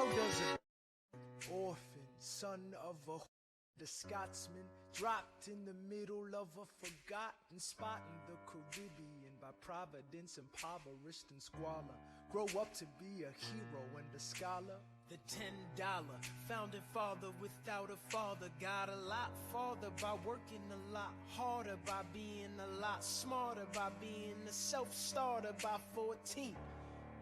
How does it? Orphan, son of a the Scotsman, dropped in the middle of a forgotten spot in the Caribbean, by providence impoverished and squalor. Grow up to be a hero and a scholar. The $10 founding father without a father got a lot farther by working a lot harder, by being a lot smarter, by being a self-starter. By 14,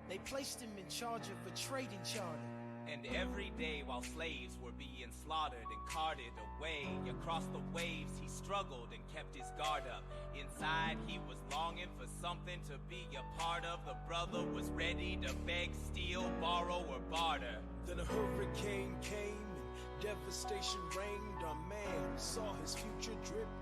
they placed him in charge of a trading charter. And every day while slaves were being slaughtered and carted away across the waves, he struggled and kept his guard up. Inside he was longing for something to be a part of. The brother was ready to beg, steal, borrow, or barter. Then a hurricane came and devastation reigned. Our man saw his future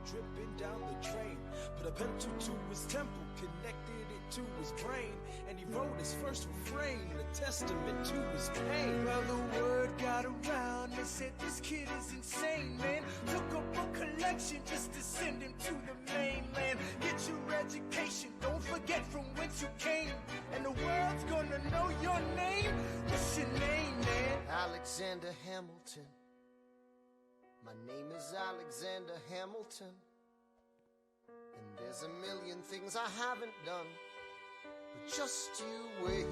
dripping down the drain. Put a pencil to his temple, connected it to his brain, and he wrote his first refrain, a testament to his pain. Well, the word got around, they said this kid is insane, man. Took up a collection just to send him to the mainland. Get your education, don't forget from whence you came, and the world's gonna know your name. What's your name, man? Alexander Hamilton. My name is Alexander Hamilton. And there's a million things I haven't done. But just you wait,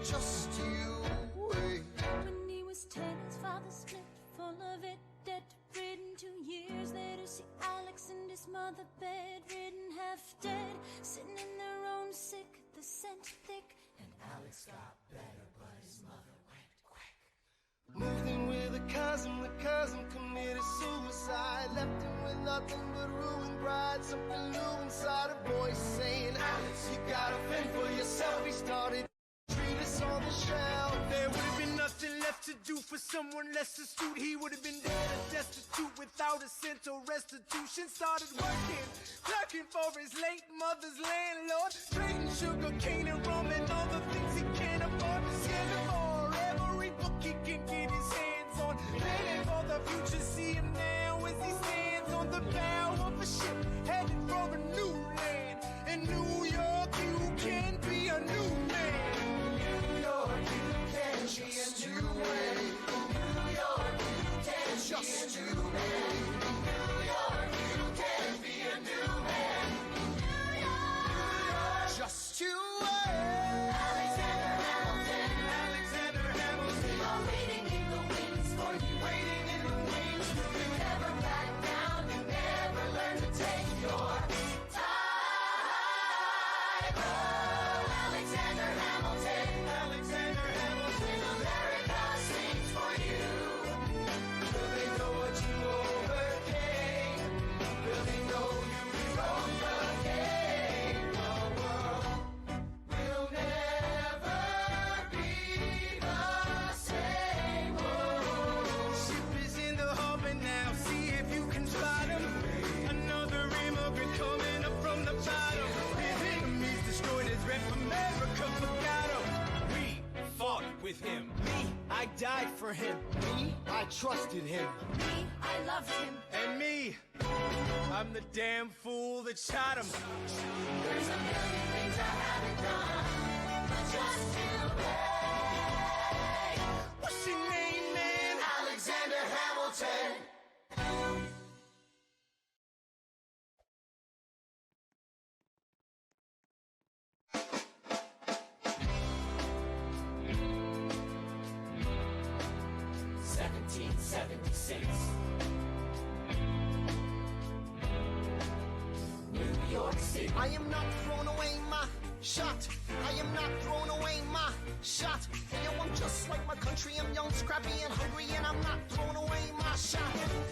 just you wait. When he was 10, his father split, full of it, debt-ridden. 2 years later, see Alex and his mother bedridden, half dead, sitting in their own sick, the scent thick. And Alex got better, but his mother went quick. Moved in with a cousin, the cousin committed suicide. Left him with nothing but ruined pride. Something new inside a voice saying, Alex, you gotta fend for yourself. He started treatise on the shelf. There would have been nothing left to do for someone less astute. He would have been dead or destitute without a cent or restitution. Started working, clerking for his late mother's landlord, trading sugar cane and rum and all the things he can't afford. Scamming for every book he can get his hands on. Planning for the future, see him now as he stands on the bow of a ship headed for a new land. In New York, you can be a new man. New York, you can be a new way. New York, you can just be a new man. New York, you can be a new man. New York, just you wait. Alexander Hamilton, Alexander Hamilton. We are waiting in the wings for you. Waiting in the wings. You never back down, you never learn to take your time. Oh, Alexander Hamilton, Alexander Hamilton. America sings for you. Will they know what you overcame? Will they know you rewrote the game? The world will never be the same. Oh, Ship is in the harbor now, see if you can spot him. Another immigrant coming up from the bottom. His enemies destroyed his rep, America forgot him. We fought with him. Me, I died for him. me, I trusted him. Me, I loved him. And me, I'm the damn fool that shot him. There's a million things I haven't done, but just you wait. What's your name, man? Alexander Hamilton. New York City. I am not throwing away my shot. I am not throwing away my shot. Yo, I'm just like my country. I'm young, scrappy, and hungry, and I'm not throwing away my shot.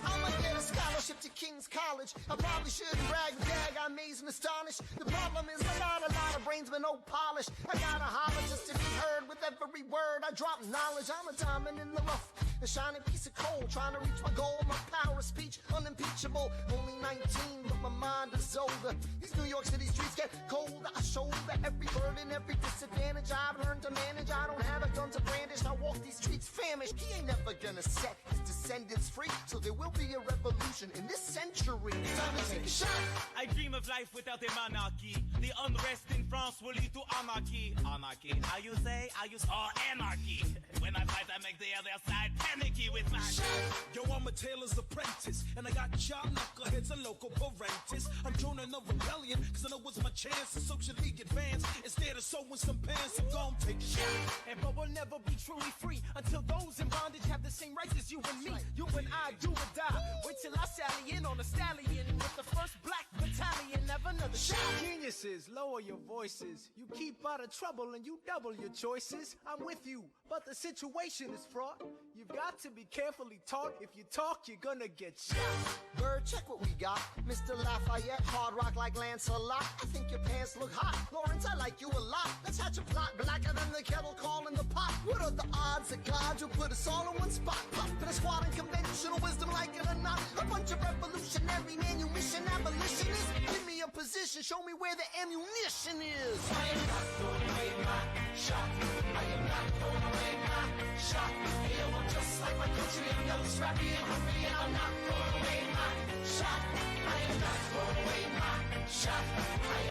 I'ma get a scholarship to King's College. I probably shouldn't brag, gag, I amaze and astonish. The problem is a lot of brains but no polish. I gotta holler just to be heard with every word. I drop knowledge. I'm a diamond in the rough, a shining piece of coal, trying to reach my goal. My power of speech, unimpeachable. Only 19, but my mind is older. These New York City streets get colder. I shoulder every burden, every disadvantage I've learned to manage. I don't have a gun to brandish. I walk these streets famished. He ain't never gonna set his descendants free. So there will be a revolution in this century. It's time to take a shot. I dream of life without a monarchy. The unrest in France will lead to anarchy. Anarchy, how you say? Or anarchy. When I fight, I make the a tailor's apprentice, and I got child knuckleheads and local parentes. I'm joining the rebellion, cause I know it's my chance to socially advance. Instead of sewing some pants, I'm gon' take a shot. And but we'll never be truly free until those in bondage have the same rights as you and me. You and I do or die. Wait till I sally in on a stallion with the first black battalion. Never another shot. Geniuses, lower your voices. You keep out of trouble and you double your choices. I'm with you, but the situation is fraught. You've got to be carefully taught. If you talk, you're gonna get shot. Bird, check what we got. Mr. Lafayette, hard rock like Lancelot. I think your pants look hot. Lawrence, I like you a lot. Let's hatch a plot blacker than the kettle calling the pot. What are the odds that God will put us all in one spot? Pop in a squad in conventional wisdom, like it or not. A bunch of revolutionary manumission abolitionists. Give me a position, show me where the ammunition is. I am not throwing away my shot. I am not throwing away my shot. Hey, yo, I'm just like my country. I'm young, scrappy, and hungry, and I'm not throwing away my shot. I am not throwing away my shot. I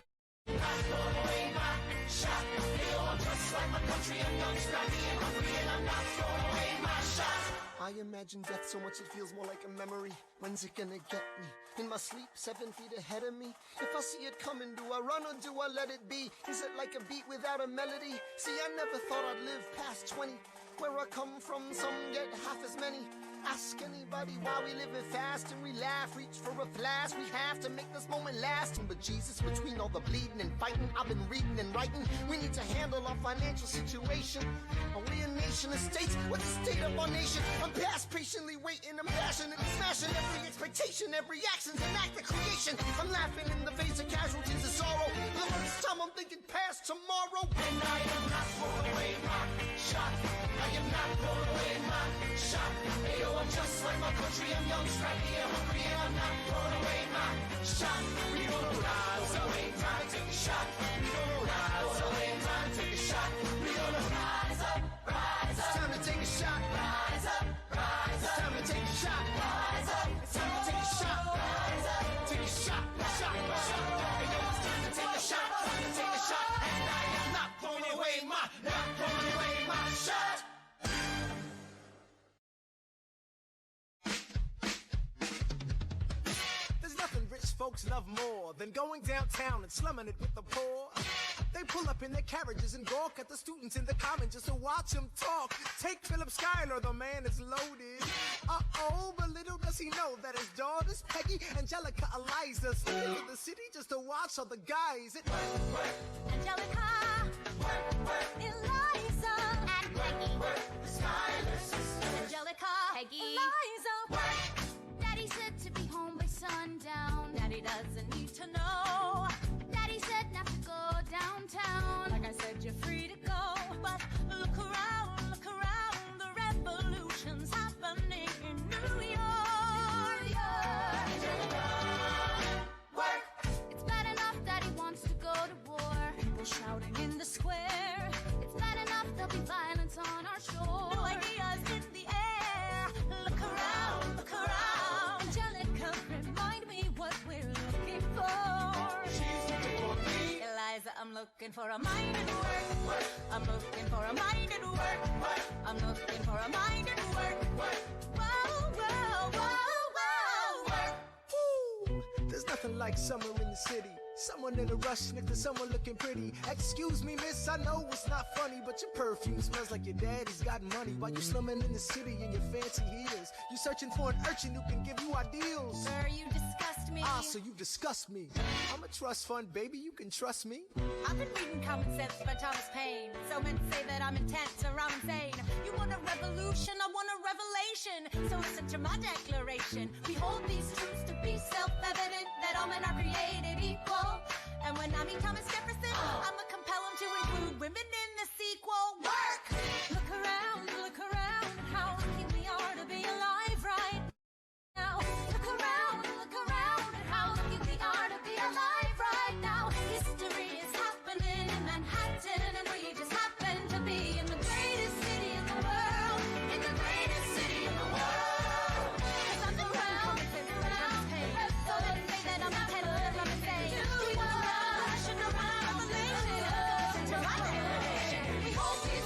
am not throwing away my shot. Hey, yo, I'm just like my country. I'm young, scrappy, and hungry, and I'm not throwing away my shot. I imagine death so much it feels more like a memory. When's it gonna get me? In my sleep, 7 feet ahead of me. If I see it coming, do I run or do I let it be? Is it like a beat without a melody? See, I never thought I'd live past 20. Where I come from, some get half as many. Ask anybody why we living fast and we laugh, reach for a flash. We have to make this moment lasting. But Jesus, between all the bleeding and fighting, I've been reading and writing. We need to handle our financial situation. Are we a nation of states? What's the state of our nation? I'm past patiently waiting, I'm passionately smashing every expectation, every action's an act of creation. I'm laughing in the face of casualties of sorrow. The first time I'm thinking past tomorrow. And I am not throwing away my shot. I am not throwing away my shot. Hey, yo, I'm just like my country. I'm young, scrappy, and hungry, and I'm not throwing away my shot. We gonna rise up, ain't time to take a shot. We gonna rise up, ain't time to take a shot. We gonna rise up, rise up. It's time to take a shot. Rise up, rise up. It's time to take a shot. Rise up. It's time to take a shot. Rise up. Take a shot, shot, shot. Hey, yo, it's time to take a shot. Time to take a shot. And I am not throwing away my shot. Folks love more than going downtown and slumming it with the poor. They pull up in their carriages and gawk at the students in the common just to watch them talk. Take Philip Schuyler, the man is loaded. Uh-oh, but little does he know that his daughters, Peggy, Angelica, Eliza, sneak into the city just to watch all the guys. Angelica, Eliza, and Peggy. The Schuyler sisters. Angelica, Peggy, Eliza. Daddy said to be home by sundown. Daddy doesn't need to know. Daddy said not to go downtown. Like I said, you're free to go. But look around, the revolution's happening in New York. Work. It's bad enough Daddy wants to go to war. People shouting in the square. It's bad enough there'll be violence on our shore. No ideas in the air. Look around, Angelica, remind me what we're looking for. She's looking for me. Eliza, I'm looking for a mind and work. I'm looking for a mind and work. I'm looking for a mind and work. Whoa, whoa, whoa, whoa. Woo! There's nothing like summer in the city. Someone in a rush next to someone looking pretty. Excuse me, miss, I know it's not funny, but your perfume smells like your daddy's got money. While you slumming in the city in your fancy heels, you searching for an urchin who can give you ideals. Sir, you disgust me. Ah, so you disgust me. I'm a trust fund, baby, you can trust me. I've been reading Common Sense by Thomas Paine. So men say that I'm intense or I'm insane. You want a revolution, I want a revelation. So listen to my declaration. We hold these truths to be self-evident, that all men are created equal. And when I meet Thomas Jefferson, I'ma compel him to include women in the sequel. Work! Look around, how lucky we are to be alive right now. Look around, how lucky we are to be alive right now. History is happening in Manhattan, and we just happen to be in the greatest city in the world. In the greatest city in the world. 'Cause I'm the crown, so let's say that I'm a pedal, I'm a say. We hold these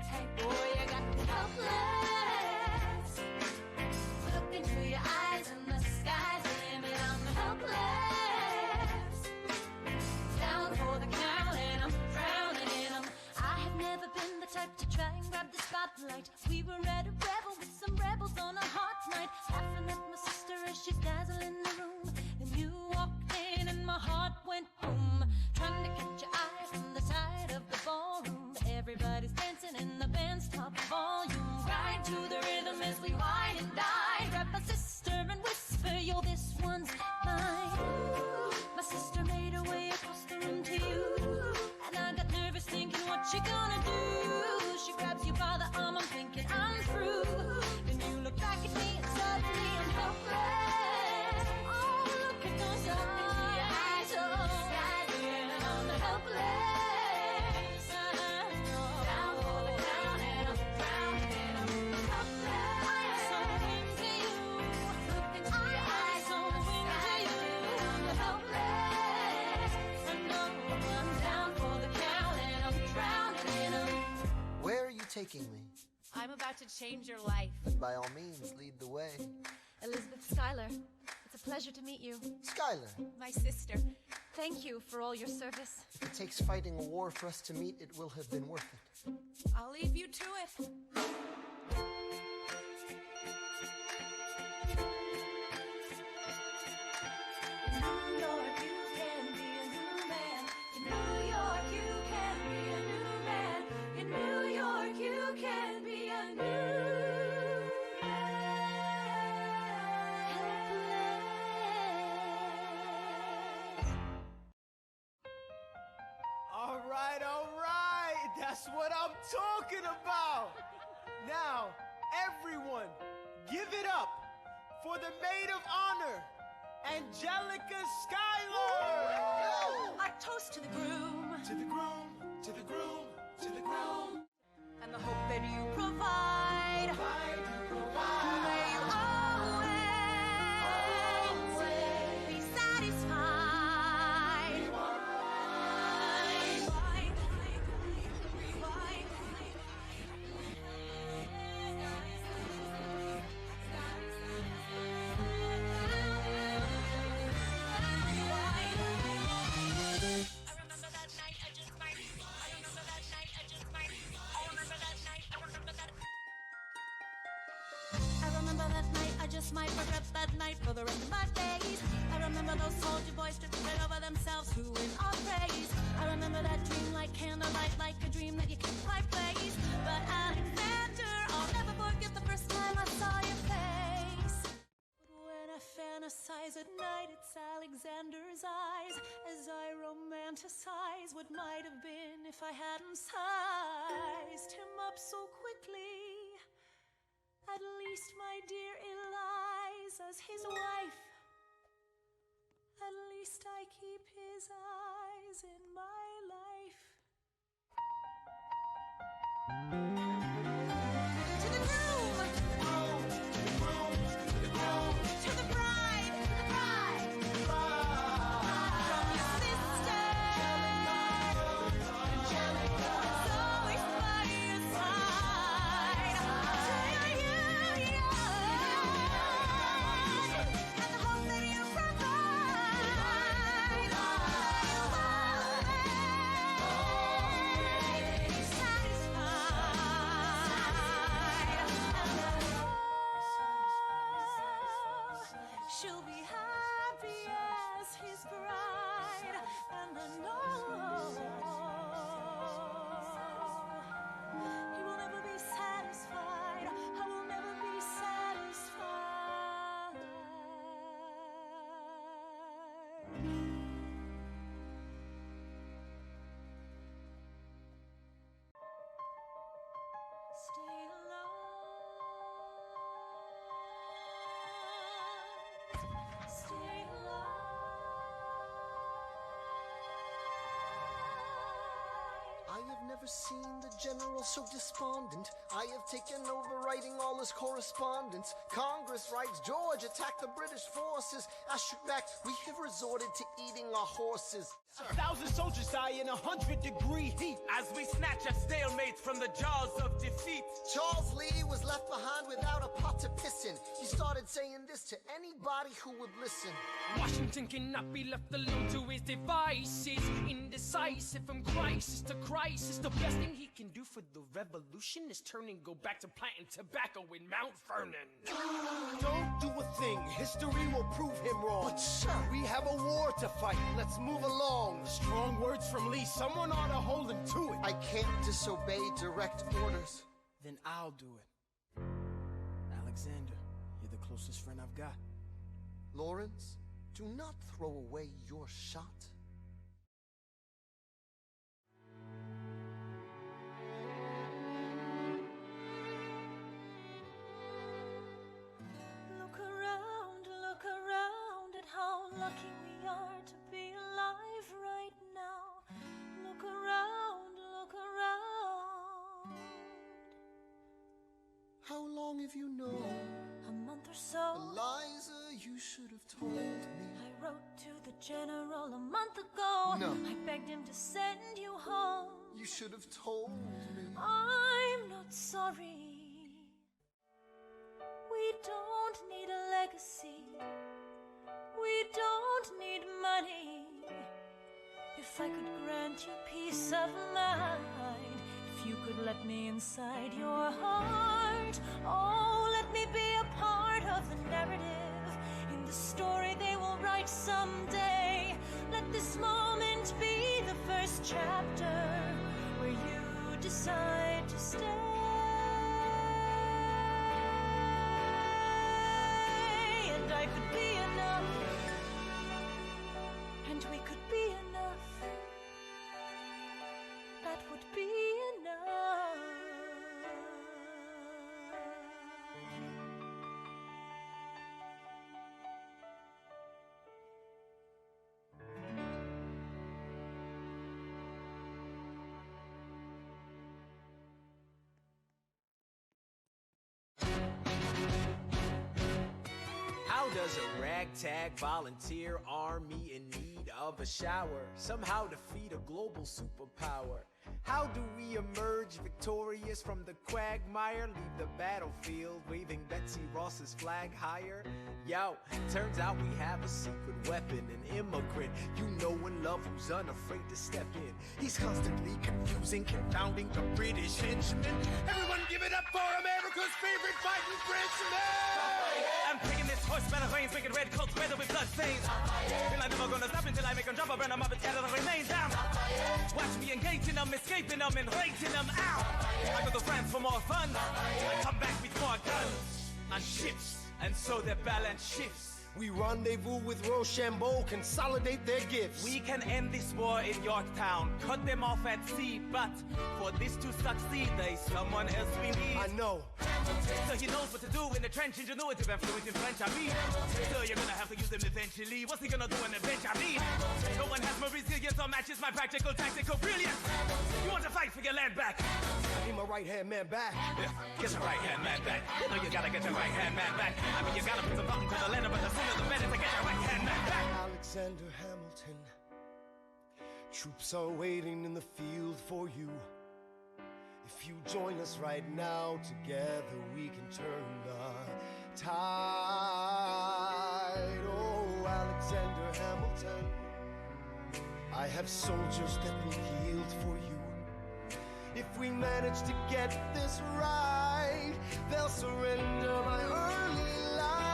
type to try and grab the spotlight. We were at a revel with some rebels on a hot night, laughing at my sister as she's dazzling the room. Then you walked in and my heart went boom, trying to catch your eye from the side of the ballroom. Everybody's dancing in the band's top volume. Ride to the rhythm as we wine and dine. Grab my sister and whisper, yo, this one's mine. My sister made her way across the room to you, and I got nervous thinking, what you gonna do? She grabs you by the arm, I'm thinking I'm through. Then you look back at me and suddenly I'm helpless. Oh, look at those eyes, oh, I'm helpless. Down for the count and I'm drowning and I'm helpless. I'm so into you. Look into your eyes, so into you. I'm helpless. I know I'm down for the count and I'm drowning and I'm. Where are you taking me? I'm about to change your life. By all means, lead the way. Elizabeth Schuyler, it's a pleasure to meet you. Skylar, My sister. Thank you for all your service. if it takes fighting a war for us to meet, it will have been worth it. I'll leave you to it. New York, you can be a new man. In New York, you can be a new man. In New York, you can be a new All right, that's what I'm talking about. Now, everyone, give it up for the maid of honor, Angelica Schuyler. I toast to the groom To the groom, to the groom, to the groom. and the hope that you provide. May you always be satisfied. I remember that night, I just might regret that night for the rest of my days. I remember those soldier boys tripping over themselves, who in our praise. I remember that dream like candlelight, like a dream that you can't quite place. But Alexander, I'll never forget the first time I saw your face. But when I fantasize at night, it's Alexander's eyes, as I romanticize what might have been if I hadn't sized him up so quickly. At least, my dear Eliza's his wife. At least I keep his eyes in my life. To the groom! To the bride! From your sister! It's always by your side. To your union! And the hope that you provide. Be satisfied. She'll be happy as his bride, and I know he will never be satisfied. I will never be satisfied. Stay alive. Stay alive. I have never seen the general so despondent. I have taken over writing all his correspondence. Congress writes, George attacked the British forces. I shoot back, we have resorted to eating our horses. 1,000 soldiers die in 100-degree heat. As we snatch a stalemate from the jaws of defeat. Charles Lee was left behind without a pot to piss in. He started saying this to anybody who would listen. Washington cannot be left alone to his devices. Indecisive from crisis to crisis, the best thing he can do for the revolution is turn and go back to planting tobacco in Mount Vernon. Don't do a thing. History will prove him wrong. But sir, We have a war to fight. Let's move along. Strong words from Lee. Someone ought to hold him to it. I can't disobey direct orders. Then I'll do it. Alexander, you're the closest friend I've got. Lawrence, do not throw away your shot. Look around at how lucky we are to be alive right now. Look around, look around. How long have you known? A month or so. Eliza, you should have told me. I wrote to the general a month ago. No. I begged him to send you home. You should have told me. I'm not sorry. We don't need a legacy. We don't need money. If I could grant you peace of mind, if you could let me inside your heart, oh, let me be a part of the narrative in the story they will write someday. Let this moment be the first chapter where you decide to stay. And I could be enough, and we could be enough. That would be enough. How does a ragtag volunteer army in need of a shower somehow defeat a global superpower? How do we emerge victorious from the quagmire? Leave the battlefield waving Betsy Ross's flag higher? Yo, turns out we have a secret weapon, an immigrant you know and love who's unafraid to step in. He's constantly confusing, confounding the British henchmen. Everyone give it up for America's favorite fighting Frenchman! I'm taking this horse by the reins, making red coats weather with blood stains. Feel I'm never gonna stop until I make them drop a brand, I'm up and scatter the remains down. Watch me engaging them, escaping them, and rating them out. I go to France for more fun. I come back with more guns and ships, and so their balance shifts. We rendezvous with Rochambeau, consolidate their gifts. We can end this war in Yorktown, cut them off at sea, but for this to succeed, there's someone else we need. I know. So he knows what to do in the trench, ingenuity, and fluent in French, I mean. So you're gonna have to use him eventually. What's he gonna do in the bench, I mean? No one has more resilience or matches my practical, tactical brilliance. You want to fight for your land back? I need my right-hand man back. Yeah, get your right-hand man back. You know you gotta get your right-hand man back. I mean, you gotta put some thought into the letter, but the sooner the better to get your right-hand man back. Alexander Hamilton, troops are waiting in the field for you. If you join us right now, together we can turn the tide. Oh, Alexander Hamilton, I have soldiers that will yield for you. If we manage to get this right, they'll surrender my early life.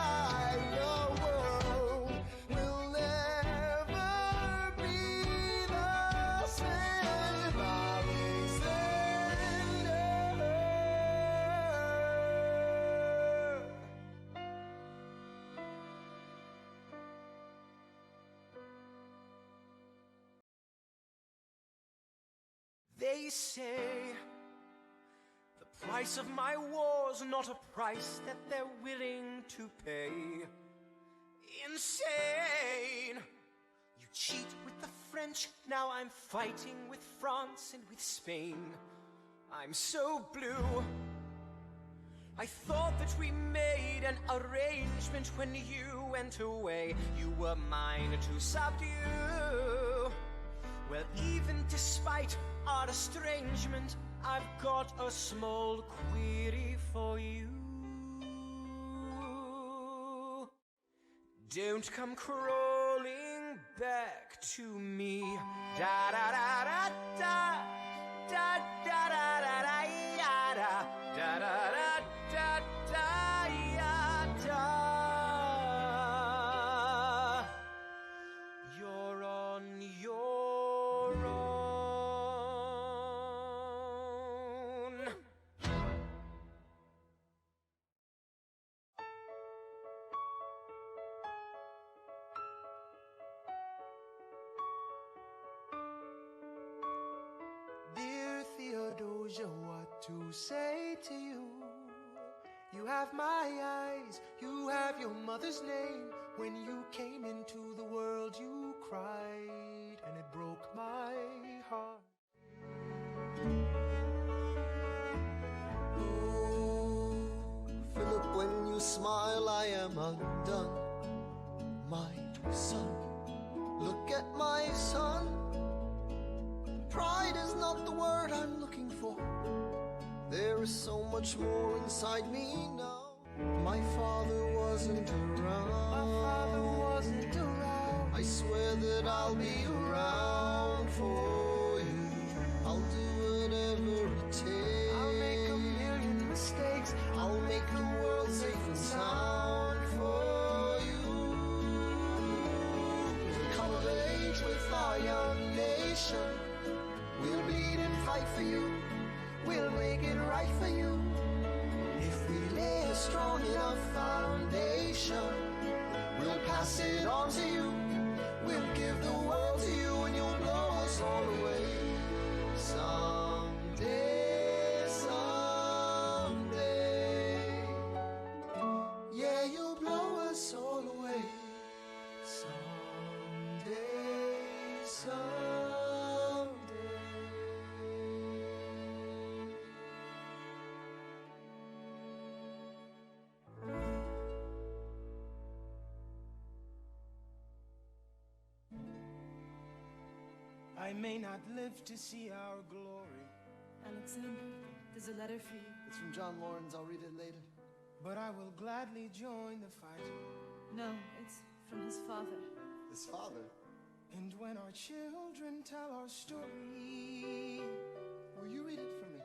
The world will never be the same. Alexander. They say the price of my war's not a price that they're willing to pay. Insane! You cheat with the French, now I'm fighting with France and with Spain. I'm so blue. I thought that we made an arrangement when you went away. You were mine to subdue. Well, even despite our estrangement, I've got a small query for you. Don't come crawling back to me. Da da da da da da knows what to say to you. You have my eyes, you have your mother's name. When you came into the world, you cried, and it broke my heart. Ooh, Philip, when you smile, I am undone. My son, look at my son. Pride is not the word I'm looking for. There is so much more inside me now. My father wasn't around. My father wasn't around. I swear that I'll be around for you. I'll do whatever it takes. I'll make a million mistakes. I'll make the world safe and sound for you. We'll come of age with our young nation. We'll bleed and fight for you. We'll make it right for you. If we lay a strong enough foundation, we'll pass it on to you. We'll give the world to you, and you'll blow us all away. Someday, someday. Yeah, you'll blow us all away. Someday, someday. I may not live to see our glory, Alexander, there's a letter for you. It's from John Lawrence. I'll read it later. but I will gladly join the fight. No, it's from his father. His father? And when our children tell our story, Will you read it for me?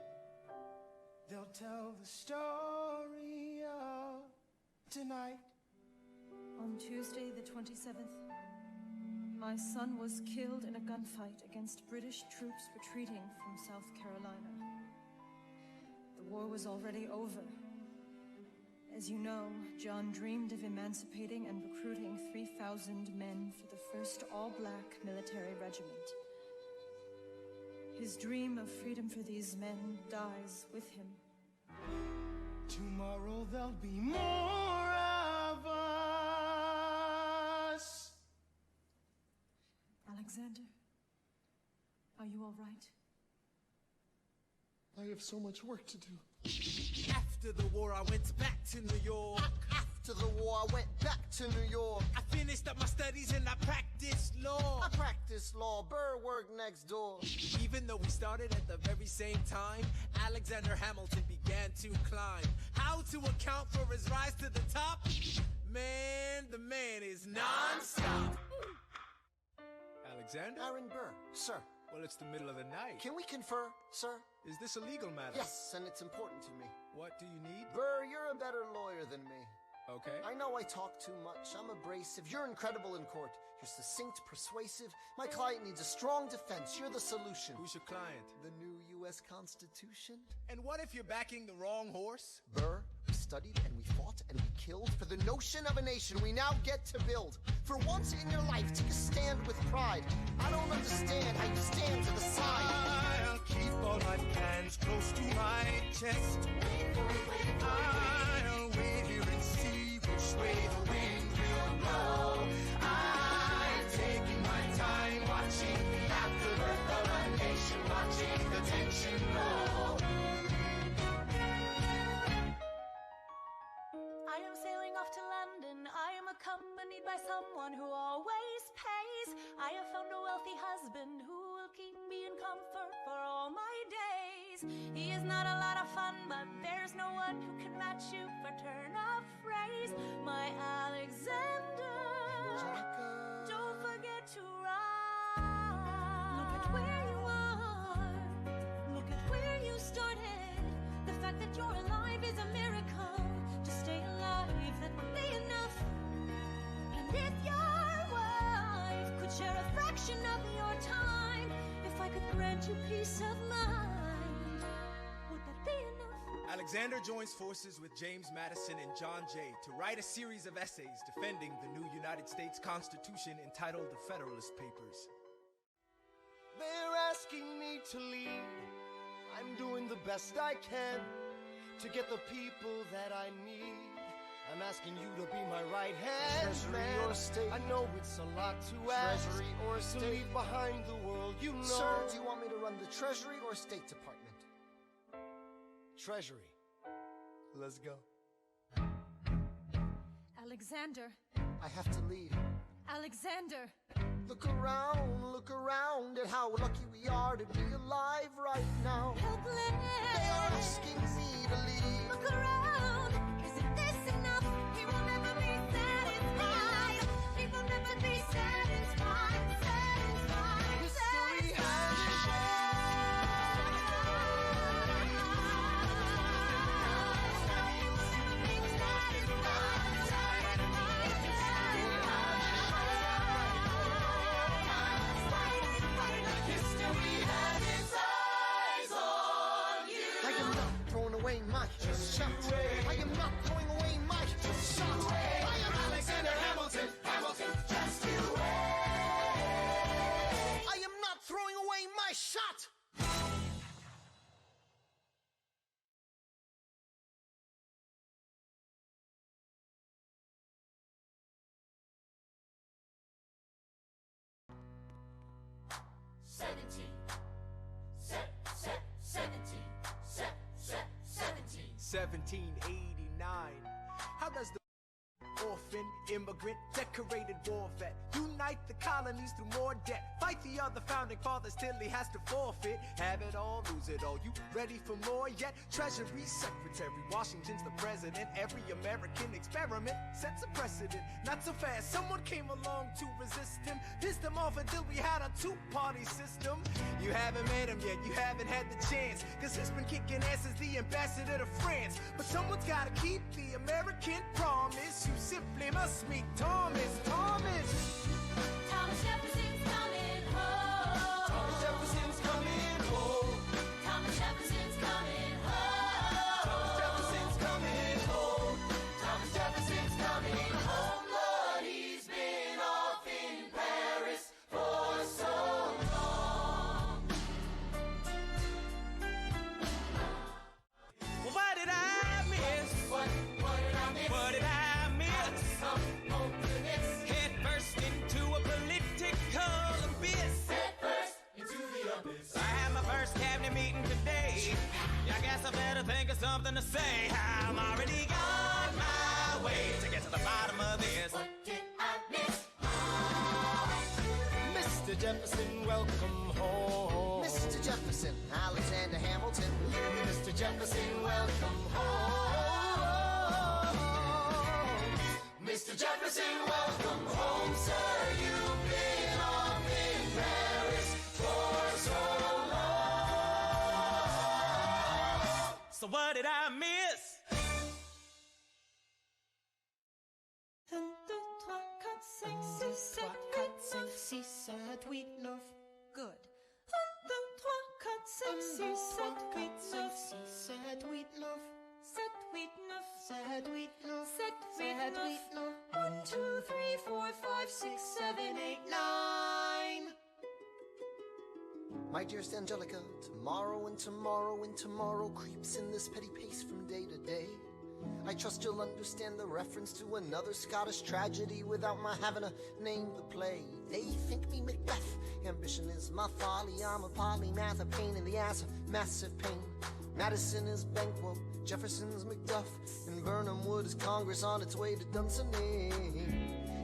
they'll tell the story of tonight. On Tuesday, the 27th, my son was killed in a gunfight against British troops retreating from South Carolina. The war was already over. As you know, John dreamed of emancipating and recruiting 3,000 men for the first all-black military regiment. His dream of freedom for these men dies with him. Tomorrow there'll be more of us. Alexander, are you all right? I have so much work to do. After the war, I went back to New York. After the war, I went back to New York. I finished up my studies and I practiced law. I practiced law. Burr worked next door. Even though we started at the very same time, Alexander Hamilton began to climb. How to account for his rise to the top? Man, the man is non-stop. Alexander? Aaron Burr, sir. Well, it's the middle of the night. Can we confer, sir? Is this a legal matter? Yes, and it's important to me. What do you need? Burr, you're a better lawyer than me. Okay. I know I talk too much. I'm abrasive. You're incredible in court. You're succinct, persuasive. My client needs a strong defense. You're the solution. Who's your client? The new U.S. Constitution? And what if you're backing the wrong horse? Burr, we studied and we fought and we killed for the notion of a nation we now get to build. For once in your life, take a stand with pride. I don't understand how you stand to the side. I'll keep all my plans close to my chest. I'll wait here and see which way the wind will blow. I'm taking my time watching the afterbirth of a nation, watching the tension grow. I am sailing off to London. I am accompanied by someone who always pays. I have found a wealthy husband who will keep me in comfort for all my days. He is not a lot of fun, but there's no one who can match you for turn of phrase. My Alexander, don't forget to ride. Look at where you are. Look at where you started. The fact that you're alive is a miracle. To stay alive, that would be enough. And if your wife could share a fraction of your time, if I could grant you peace of mind, would that be enough? Alexander joins forces with James Madison and John Jay to write a series of essays defending the new United States Constitution entitled the Federalist Papers. They're asking me to lead. I I'm doing the best I can to get the people that I need. I'm asking you to be my right hand, Treasury man. or state? I know it's a lot to ask. Treasury or To state? leave behind the world, you know. Sir, do you want me to run the Treasury or State Department? Treasury. Let's go. Alexander, I have to leave. Alexander. Look around at how lucky we are to be alive right now. Helpless. They are asking me to leave. Look around. Isn't this enough? He will never be satisfied. He will never be satisfied. Satisfied. History has I am not throwing away my shot. I am not throwing away my shot. I am Alexander Hamilton. Hamilton, just you wait. I am not throwing away my shot. Seventeen. 1789. How does the orphan, immigrant, decorated war vet unite the colonies through more debt? Fight the other founding fathers till he has to forfeit. Have it all, lose it all. You ready for more yet? Treasury Secretary, Washington's the president. Every American experiment sets a precedent. Not so fast, someone came along to resist him. Pissed him off until we had a two-party system. You haven't met him yet, you haven't had the chance, cause he's been kicking ass as the ambassador to France. But someone's gotta keep the American promise. You simply must meet Thomas. Thomas Jefferson's coming home. Thomas Jefferson's coming home. Thomas Jefferson's coming home. Thomas Jefferson's coming home. Thomas Jefferson's coming home. Lord, he's been off in Paris for so long. Well, what did I miss? What did I miss? What did I miss? Oh goodness. Head first into a political abyss. Head first into the abyss. I had my first cabinet meeting today. I guess I better think of something to say. I'm already on my way to get to the bottom of this. What did I miss? Mr. Jefferson, welcome home. Mr. Jefferson, Alexander Hamilton. Mr. Jefferson, welcome home. Mr. Jefferson, welcome home, sir. You've been off in Paris for so long. So what did I miss? 1, 2, 3, 4, 5, 6, 7, 8, 9. Good. 1, 2, 3, 4, 5, 6, 7, 8, 9. 7, 8, 9. 1, 2, 3, 4, 5, 6, 7, 8, 9. My dearest Angelica, tomorrow and tomorrow and tomorrow creeps in this petty pace from day to day. I trust you'll understand the reference to another Scottish tragedy without my having to name the play. They think me Macbeth, ambition is my folly. I'm a polymath, a pain in the ass, a massive pain. Madison is Banquo, Jefferson's Macduff, and Burnham Wood is Congress on its way to Dunsinane.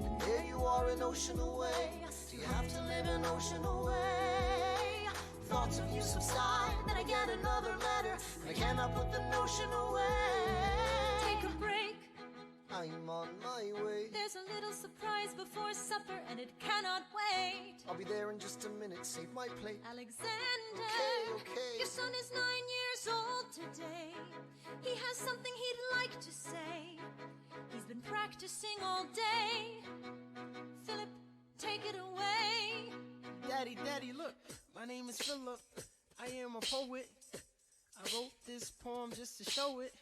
And there you are an ocean away, do you have to live an ocean away? Thoughts of you subside, then I get another letter, and I cannot put the notion away. Take a break. I'm on my way. There's a little surprise before supper, and it cannot wait. I'll be there in just a minute, save my plate. Alexander, Okay. your son is 9 years old today. He has something he'd like to say. He's been practicing all day. Philip, take it away. Daddy, look, my name is Philip. I am a poet. I wrote this poem just to show it.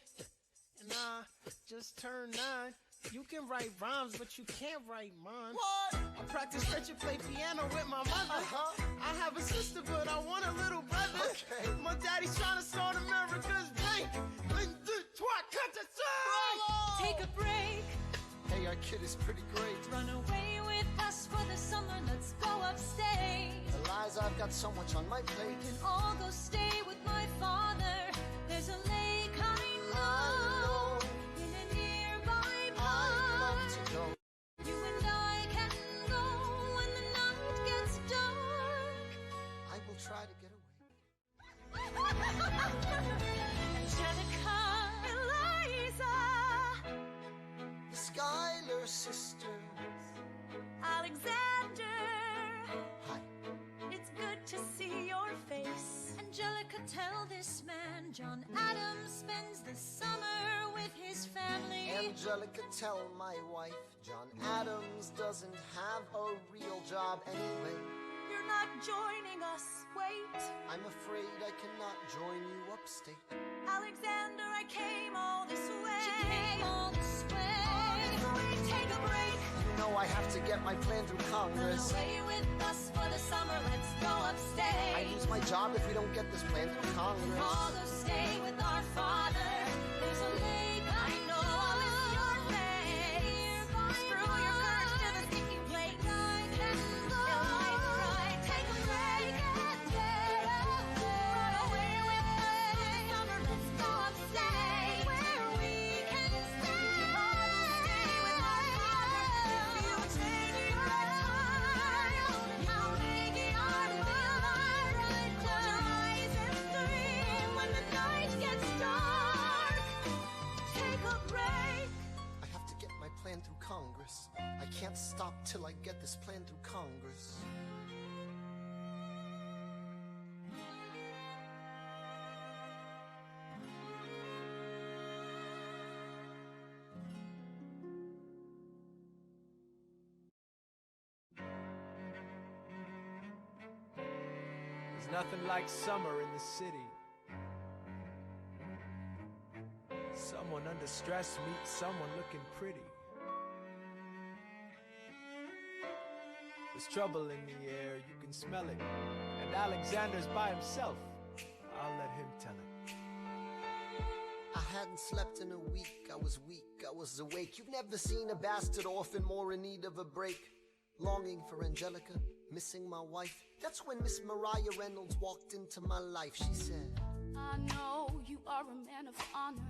And I just turned 9. You can write rhymes, but you can't write mine. What? I practice French and play piano with my mother. Uh-huh. I have a sister, but I want a little brother. Okay. My daddy He's trying to start America's bank. Take a break. Hey, our kid is pretty great. Run away with us for the summer. Let's go upstate. Eliza, I've got so much on my plate. Can all go stay with my father. There's a lake I know in a nearby I park. love to go. You and I can go when the night gets dark. I will try to get away. Angelica, Eliza, The Schuyler sisters. Alexander, Hi. it's good to see your face. Angelica, tell this man John Adams spends the summer with his family. Angelica, tell my wife John Adams doesn't have a real job anyway. You're not joining us, wait. I'm afraid I cannot join you upstate. Alexander, I came all this way. She came all this way. Take a break. You know I have to get my plan through Run Congress. away with us for the summer. Let's go upstate. I lose my job if we don't get this plan through Congress. All go stay with our father. There's a lake I know. I'll miss your face. Screw your courage to the sticky plate. I can go. Eliza, right. Take a break and get run away with us for the summer. Let's go upstate where we can stay. All go stay with our father. If you take your time, I'll make it our mind. Close your eyes and dream when the night gets dark. Take a break. I have to get my plan through Congress. I can't stop till I get this plan through Congress. There's nothing like summer in the city. Someone under stress meets someone looking pretty. There's trouble in the air, you can smell it. And Alexander's by himself. I'll let him tell it. I hadn't slept in a week, I was weak, I was awake. You've never seen a bastard orphan more in need of a break. Longing for Angelica, missing my wife. That's when Miss Mariah Reynolds walked into my life. She said, I know you are a man of honor.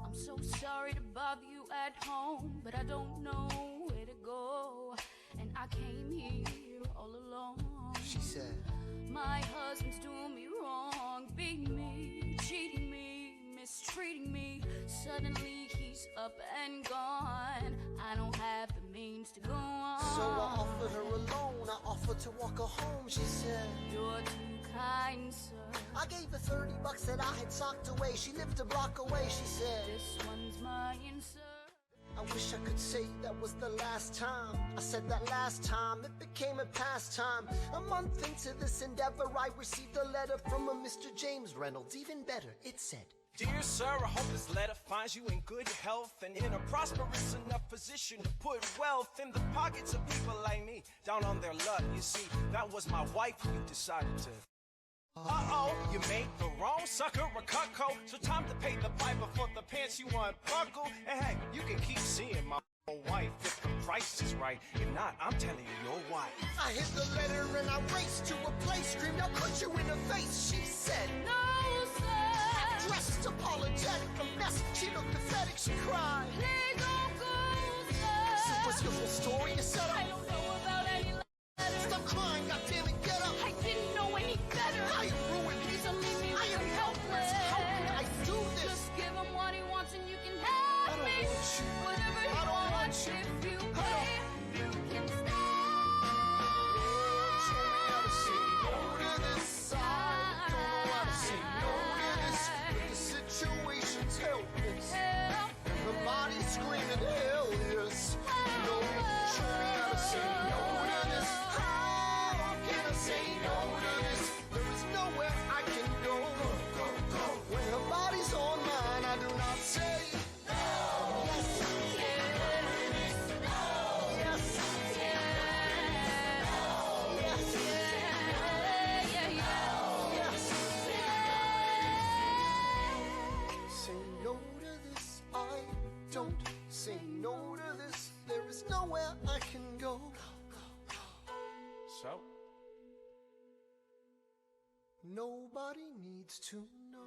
I'm so sorry to bother you at home, but I don't know where to go. And I came here all alone. she said, My husband's doing me wrong, beating me, cheating me, mistreating me. Suddenly he's up and gone. I don't have the means to go on. so I offered her a loan, I offered to walk her home. She said, You're too kind, sir. I gave her $30 that I had socked away. She lived a block away. She said, This one's mine, sir. I wish I could say that was the last time. I said that last time, it became a pastime. A month into this endeavor, I received a letter from a Mr. James Reynolds. Even better, it said, Dear sir, I hope this letter finds you in good health and in a prosperous enough position to put wealth in the pockets of people like me, down on their luck. You see, that was my wife who you decided to. Uh-oh, you made the wrong sucker a cuckold, so time to pay the piper for the pants you unbuckled. And hey, you can keep seeing my wife if the price is right. If not, I'm telling you, your wife. I hid the letter and I raced to a place, screamed, I'll put you in the face. She said, No, sir. dressed apologetic, a mess. She looked pathetic, she cried. Please don't go, So sir. what's your full story? You said, I don't know about any letters. stop crying, goddammit, get up. I didn't know any better. I am ruined. Please don't leave me I am helpless. How can I do this? Just give him what he wants and you can have I don't me. want you. Whatever I you don't want, want you. if you I pay, you can stay. Show me how to say no to this side. Don't know how to say no I can go. So? Nobody needs to know.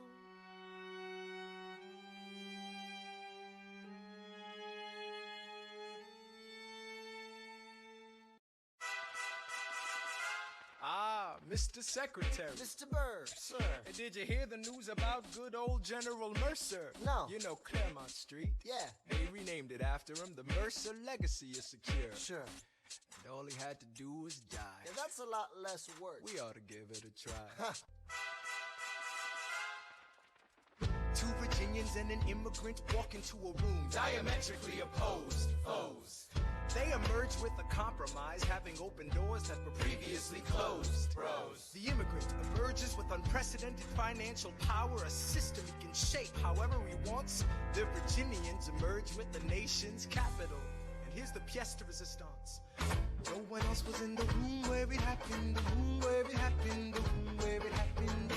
Ah, Mr. Secretary. Mr. Bird, sir. Hey, did you hear the news about good old General Mercer? No. You know Claremont Street? Yeah. They renamed it after him. The Mercer legacy is secure. Sure. And all he had to do was die. Yeah, that's a lot less work. We ought to give it a try. Huh. Two Virginians and an immigrant walk into a room diametrically opposed foes. They emerge with a compromise, having opened doors that were previously closed. Bros. The immigrant emerges with unprecedented financial power, a system he can shape however he wants. The Virginians emerge with the nation's capital. And here's the pièce de résistance. No one else was in the room where it happened, the room where it happened, the room where it happened.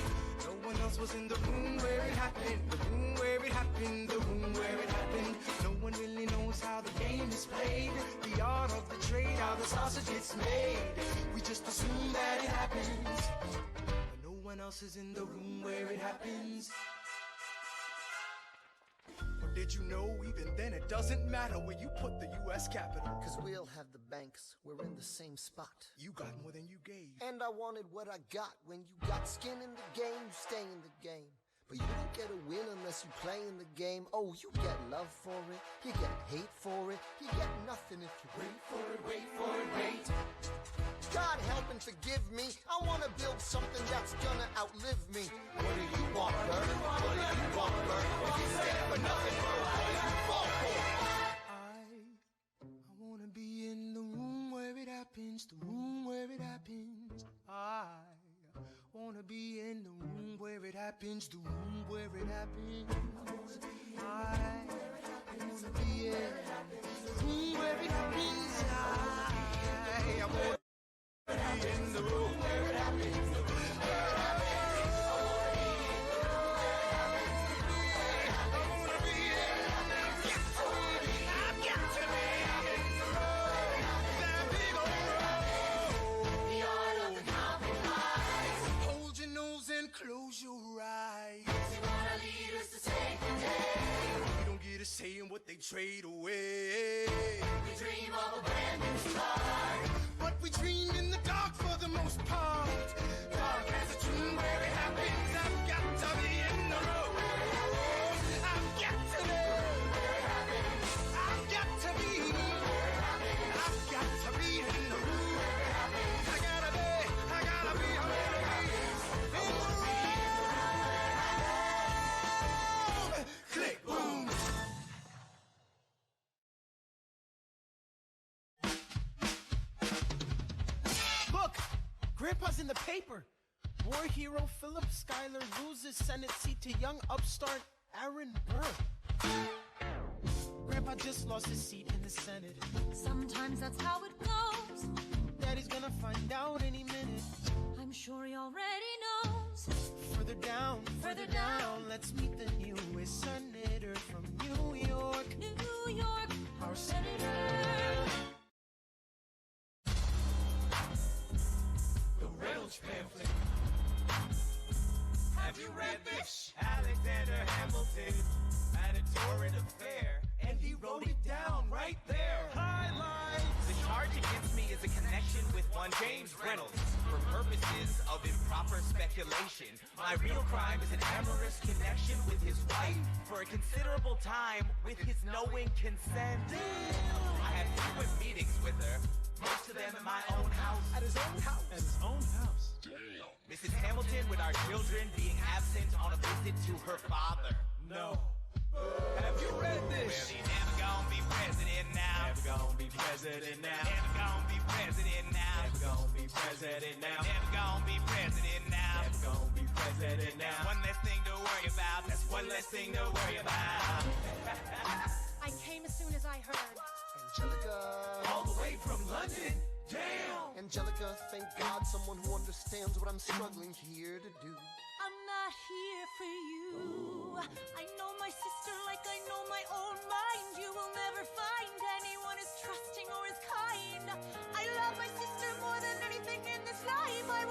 No one else was in the room where it happened, the room where it happened, the room where it happened. No one really knows how the game is played, the art of the trade, how the sausage gets made. We just assume that it happens, but no one else is in the room where it happens. Or did you know even then it doesn't matter where you put the U.S. Capitol? Cause we'll have the banks, we're in the same spot. You got more than you gave. And I wanted what I got. When you got skin in the game, you stay in the game. But you don't get a win unless you play in the game. Oh, you get love for it, you get hate for it, you get nothing if you wait for it, wait for it, wait. God help and forgive me, I wanna build something that's gonna outlive me. What do you want, Bert? What do you want, Bert? If you stand for nothing, Bert, what do you fall for? I wanna be in the room where it happens, the room where it happens. I wanna be in the room where it happens, the room where it happens. I wanna be in the room where it happens. I wanna be in the room where it happens. Close your eyes. They wanna lead us to take the day. We don't get a say in what they trade away. We dream of a brand new start, but we dream in the dark for the most part. Dark as a tomb where it happens. I've got to be in the room. I've got to be where it happens. I've got to be where it happens. I've got to be in the room where it happens. I gotta be where it happens. In the room. Click, boom. Look! Grandpa's in the paper. War hero Philip Schuyler loses Senate seat to young upstart Aaron Burr. Grandpa just lost his seat in the Senate. Sometimes that's how it goes. Daddy's gonna find out any minute. I'm sure he already knows. Further down, let's meet the newest senator from New York. New York, Our senator. The Reynolds pamphlet. Have you read this? Alexander Hamilton had a torrent affair, and he wrote it down right there. Highlights. The charge against me is a connection with one James Reynolds. For purposes of improper speculation, my real crime is an amorous connection with his wife for a considerable time with his knowing consent. I had frequent meetings with her, most of them at my own house. At his own house. At his own house. Mrs. Hamilton with our children being absent on a visit to her father. No. Have you read Well, this? he never gonna be president now. Never gonna be president now. Never gonna be president now. Never gonna be president now. Never gonna be president now. Never gonna be president now. One less thing to worry about. That's one less thing to worry about. I came as soon as I heard. Angelica. All the way from London. Damn. Angelica, thank God someone who understands what I'm struggling here to do. I'm not here for you. I know my sister like I know my own mind. You will never find anyone as trusting or as kind.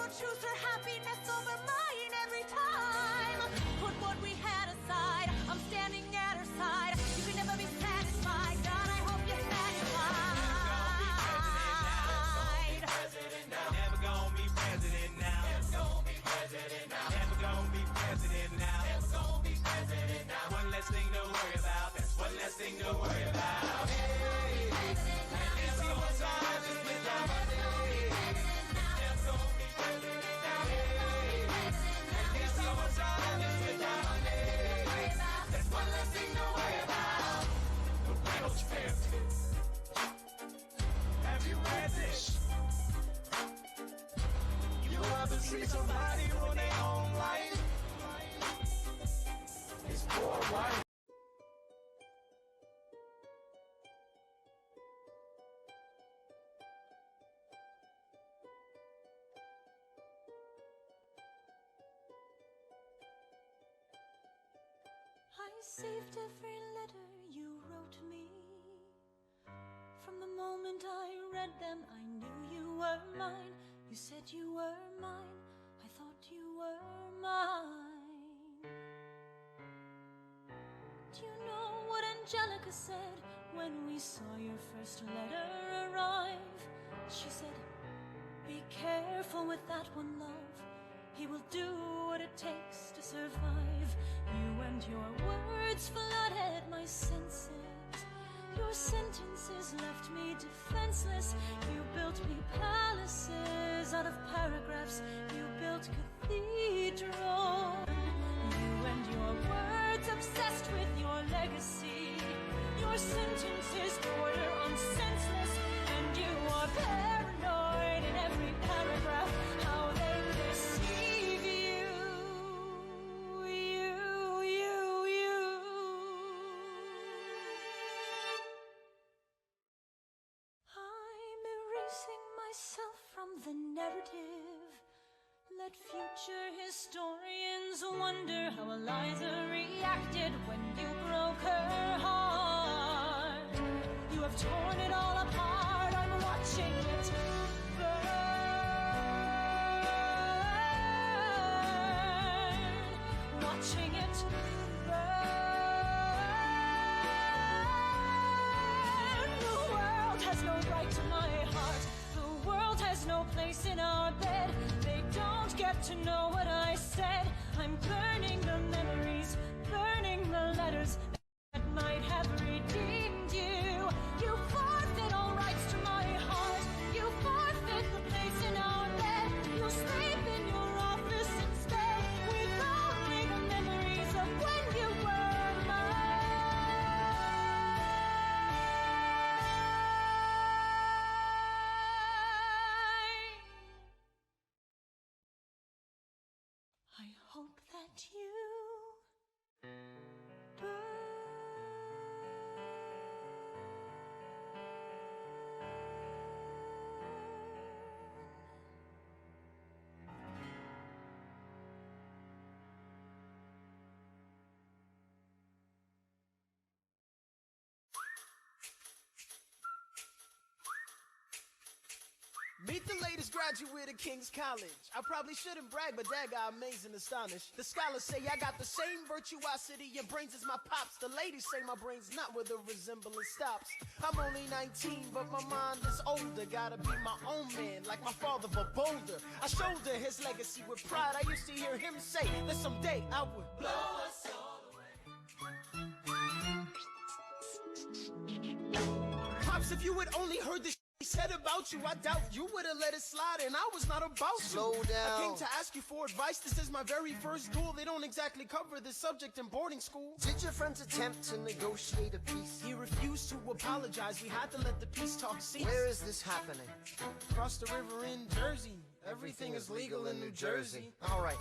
will choose her happiness over mine every time. Put what we had aside, I'm standing at her side. You can never be satisfied, God, I hope you're satisfied. Never gonna be president now. Never gonna be president now. Never gonna be president now. Never gonna be president now. One less thing to worry about. That's one less thing to worry about. Hey, and there's no time just without money. Never gonna be president now. Hey, and there's no time just without money. That's one less thing to worry about. The Reynolds family. Have you read this? You ever see somebody on their own life? It's poor white. I saved every letter you wrote me. From the moment I read them, I knew you were mine. You said you were mine. I thought you were mine. Do you know what Angelica said when we saw your first letter arrive? She said, be careful with that one, love. He will do what it takes to survive. You and your words flooded my senses. Your sentences left me defenseless. You built me palaces out of paragraphs. You built cathedrals. You and your words obsessed with your legacy. Your sentences border on senseless. And you are paranoid in every paragraph. How they deceive you. I'm erasing myself from the narrative. Let future historians wonder how Eliza reacted when you broke her heart. You have torn it all apart. I'm watching it burn. Watching it burn. The world has no right to my heart. The world has no place in our bed. They don't get to know what I said. I'm burning the memories, burning the letters that might have redeemed you. You forfeit all rights to my heart. You forfeit the place in our bed. You sleep in your office instead with only the memories of when you were mine. I hope that you Meet the latest graduate of King's College. I probably shouldn't brag, but Dad got amazed and astonished. The scholars say I got the same virtuosity and brains as my pops. The ladies say my brain's not where the resemblance stops. I'm only 19, but my mind is older. Gotta be my own man, like my father, but bolder. I shoulder his legacy with pride. I used to hear him say that someday I would blow us all away. Pops, if you had only heard this he said about you, I doubt you would have let it slide, and I was not about to. Slow down. I came to ask you for advice. This is my very first duel. They don't exactly cover this subject in boarding school. Did your friends attempt to negotiate a peace? He refused to apologize. We had to let the peace talk cease. Where is this happening? Across the river in Jersey. Everything is legal in New Jersey. All right,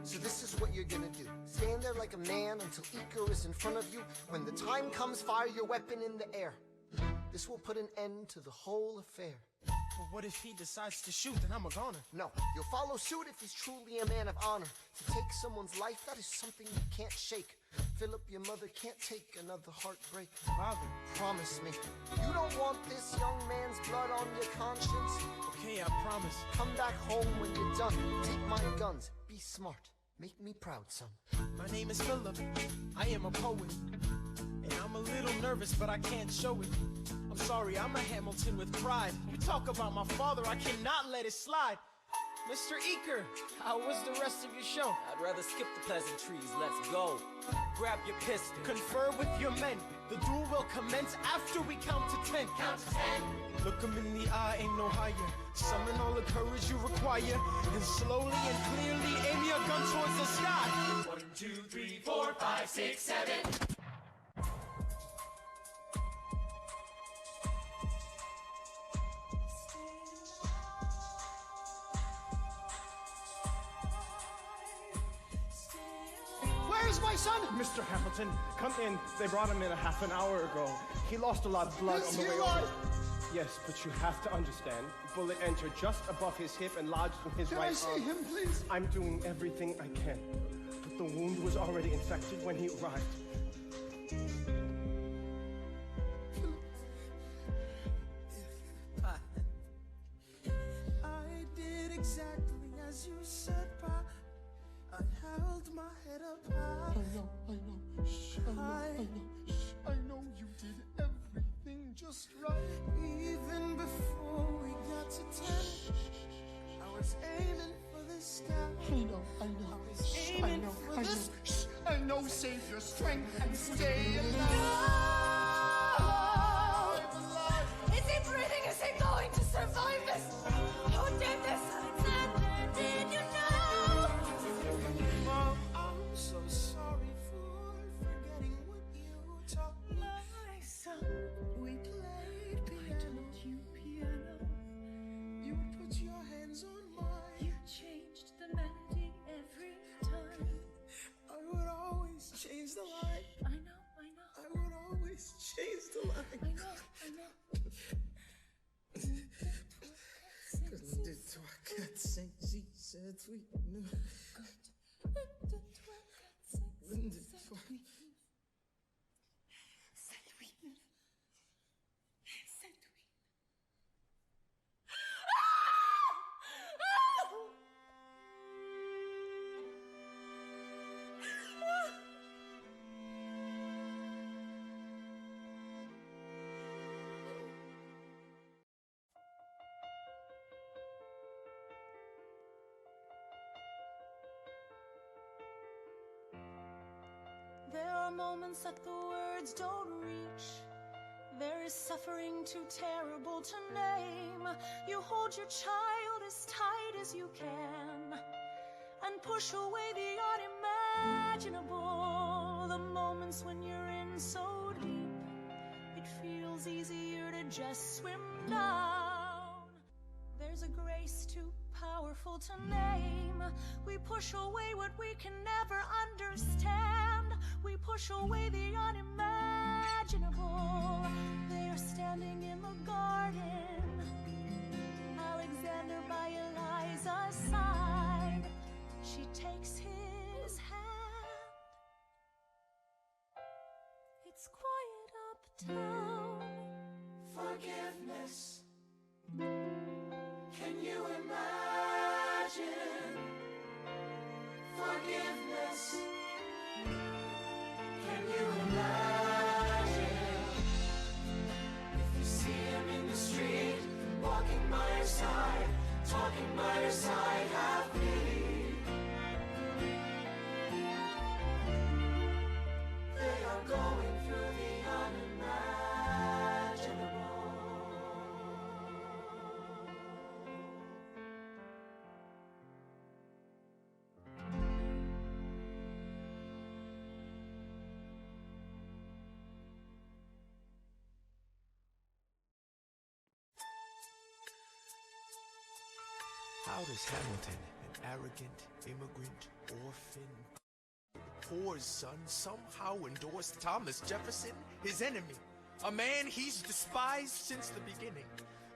so this is what you're gonna do. Stand there like a man until Iko is in front of you. When the time comes, fire your weapon in the air. This will put an end to the whole affair. But what if he decides to shoot, then I'm a goner. No, you'll follow suit if he's truly a man of honor. To take someone's life, that is something you can't shake. Philip, your mother can't take another heartbreak. Father. Promise me, you don't want this young man's blood on your conscience. Okay, I promise. Come back home when you're done. Take my guns. Be smart. Make me proud, son. My name is Philip. I am a poet. And I'm a little nervous, but I can't show it. I'm sorry, I'm a Hamilton with pride. You talk about my father, I cannot let it slide. Mr. Eaker, how was the rest of your show? I'd rather skip the pleasantries. Let's go. Grab your pistol. Confer with your men. The duel will commence after we count to 10. Count to 10. Look him in the eye, ain't no higher. Summon all the courage you require. And slowly and clearly aim your gun towards the sky. 1, 2, 3, 4, 5, 6, 7. Where's my son? Mr. Hamilton, come in. They brought him in a half an hour ago. He lost a lot of blood on the way over. Yes, but you have to understand. Bullet entered just above his hip and lodged in his right arm. Can I see him, please? I'm doing everything I can. But the wound was already infected when he arrived. I did exactly as you said, Pa. I held my head up high. I know. I know you did everything just right. Even before we got to 10, I was aiming for the sky. I know. I know. Save your strength and stay alive. Is he breathing? Is he going to survive this? Who did this? Did you know? Mom, I'm so sorry for forgetting what you taught me. My son, We played piano. I taught you piano. You would put your hands on mine. You changed the melody every time. I would always change the line. I know. I would always change the line. I know. There are moments that the words don't reach. There is suffering too terrible to name. You hold your child as tight as you can and push away the unimaginable. The moments when you're in so deep, it feels easier to just swim down. There's a grace too powerful to name. We push away what we can never understand. We push away the unimaginable. They are standing in the garden, Alexander by Eliza's side. She takes his hand. It's quiet uptown. Forgiveness. Can you imagine? Forgiveness. Can you imagine? If you see him in the street, walking by your side, talking by your side, have pity. They are going through the unimaginable. How does Hamilton, an arrogant immigrant orphan, poor son, somehow endorse Thomas Jefferson, his enemy, a man he's despised since the beginning?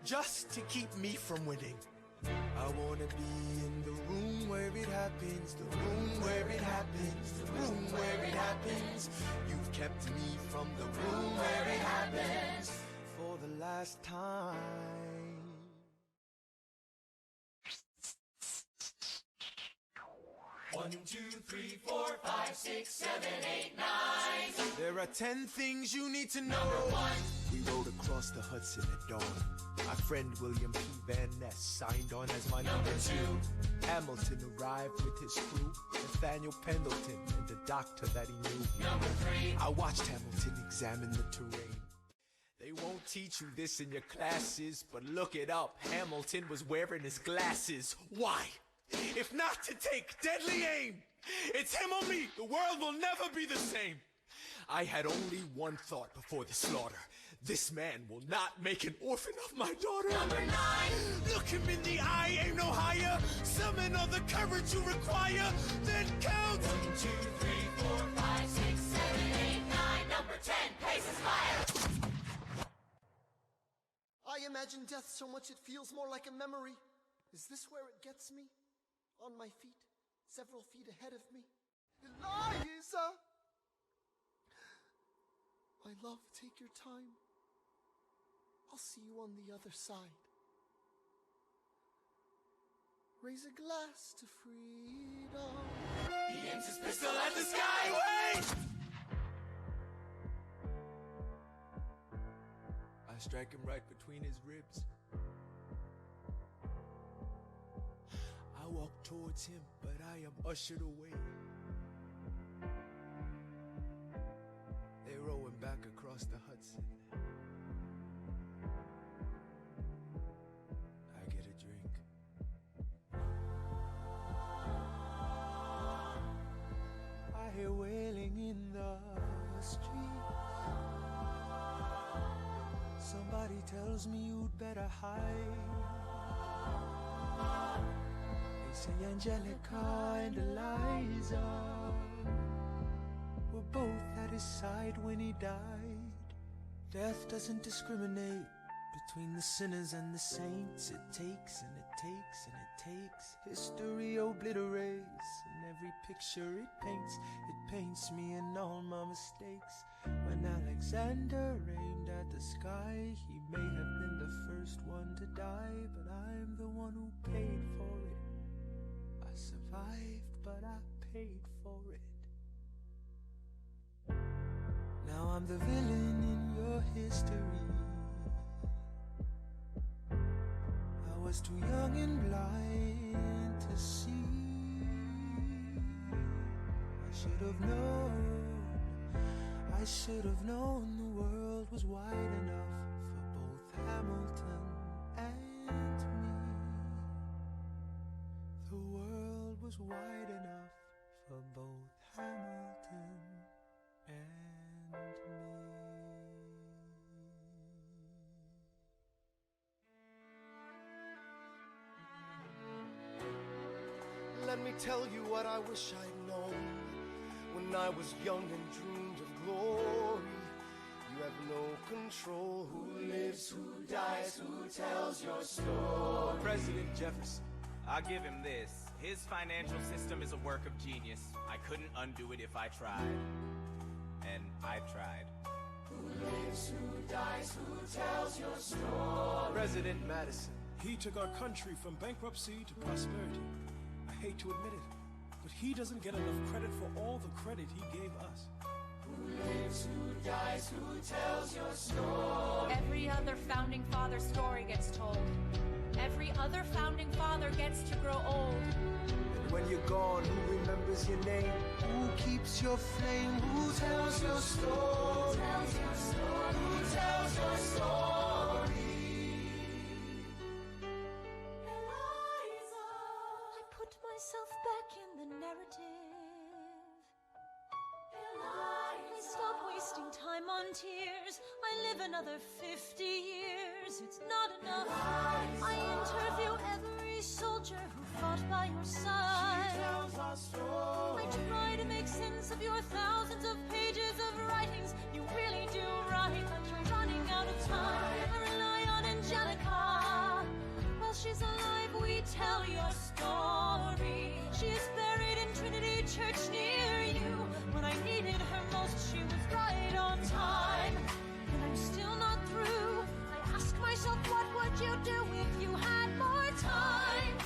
just to keep me from winning. I wanna be in the room where it happens, the room where it happens, the room where it happens. You've kept me from the room where it happens for the last time. 1, 2, 3, 4, 5, 6, 7, 8, 9. There are 10 things you need to know. Number 1. We rode across the Hudson at dawn. My friend William P. Van Ness signed on as my number 2. Hamilton arrived with his crew, Nathaniel Pendleton and the doctor that he knew. Number 3. I watched Hamilton examine the terrain. They won't teach you this in your classes, but look it up. Hamilton was wearing his glasses. Why? If not to take deadly aim. It's him or me. The world will never be the same. I had only one thought before the slaughter. This man will not make an orphan of my daughter. Number 9. Look him in the eye, aim no higher. Summon all the courage you require. Then count. 1, 2, 3, 4, 5, 6, 7, 8, 9. Number 10. Paces fire. I imagine death so much it feels more like a memory. Is this where it gets me? On my feet, several feet ahead of me. Eliza! My love, take your time. I'll see you on the other side. Raise a glass to freedom. He aims his pistol at the sky. Wait! I strike him right between his ribs. I walk towards him, but I am ushered away. They row him back across the Hudson. I get a drink. I hear wailing in the street. Somebody tells me you'd better hide. They say Angelica and Eliza were both at his side when he died. Death doesn't discriminate between the sinners and the saints. It takes and it takes and it takes. History obliterates, and every picture it paints me and all my mistakes. When Alexander aimed at the sky, he may have been the first one to die, but I'm the one who paid for it. I survived, but I paid for it. Now I'm the villain in your history. I was too young and blind to see. I should have known the world was wide enough for both Hamilton and me. The world was wide enough for both Hamilton and me. Let me tell you what I wish I'd known when I was young and dreamed of glory. You have no control. Who lives, who dies, who tells your story? President Jefferson. I'll give him this. His financial system is a work of genius. I couldn't undo it if I tried. And I tried. Who lives, who dies, who tells your story? President Madison. He took our country from bankruptcy to prosperity. I hate to admit it, but he doesn't get enough credit for all the credit he gave us. Who lives, who dies, who tells your story? Every other founding father story gets told. Every other founding father gets to grow old. And when you're gone, who remembers your name? Who keeps your flame? Who tells your story? Who tells your story? Who tells your story? Eliza, I put myself back in the narrative. I stop wasting time on tears. I live another 50 years. It's not enough. I interview every soldier who fought by your side. She tells our story. I try to make sense of your thousands of pages of writings. You really do write, but you're running out of time. I rely on Angelica. she's alive, we tell your story. She is buried in Trinity Church near you. When I needed her most, she was right on time. And I'm still not through. I ask myself, what would you do if you had more time?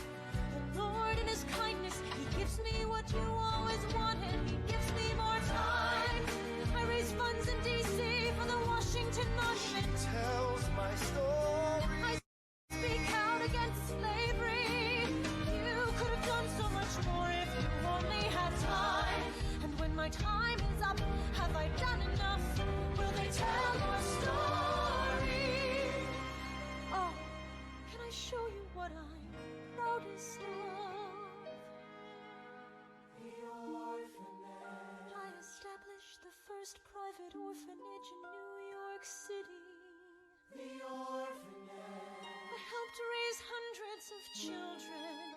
The Lord in his kindness, he gives me what you always wanted. He gives me more time. I raise funds in D.C. for the Washington Monument. She tells my story. I speak out against slavery. You could have done so much more if you only had time. And when my time is up, have I done enough? Will they tell your story? Oh, can I show you what I'm proudest of? The orphanage. I established the first private orphanage in New York City. The orphanage. I helped raise hundreds of children.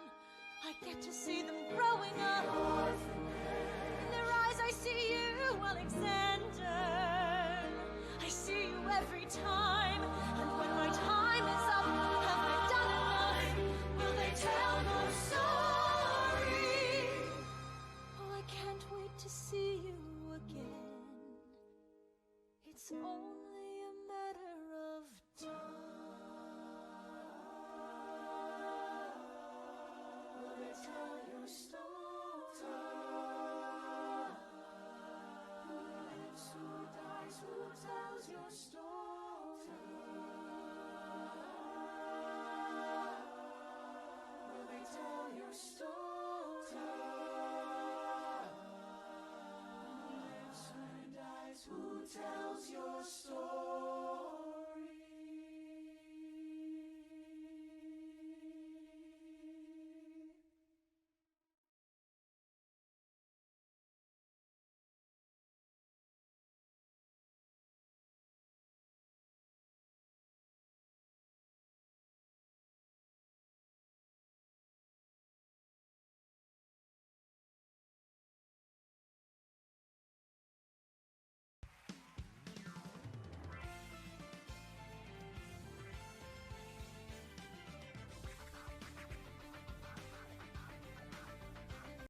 I get to see them growing up. The orphanage. In their eyes I see you, Alexander. I see you every time. And when my time is up, have I done enough? Will they tell my story? Oh, I can't wait to see you again. It's only a matter of time. Will they tell your story? Who lives, who dies, who tells your story? Will they tell your story? Who lives, who dies, who tells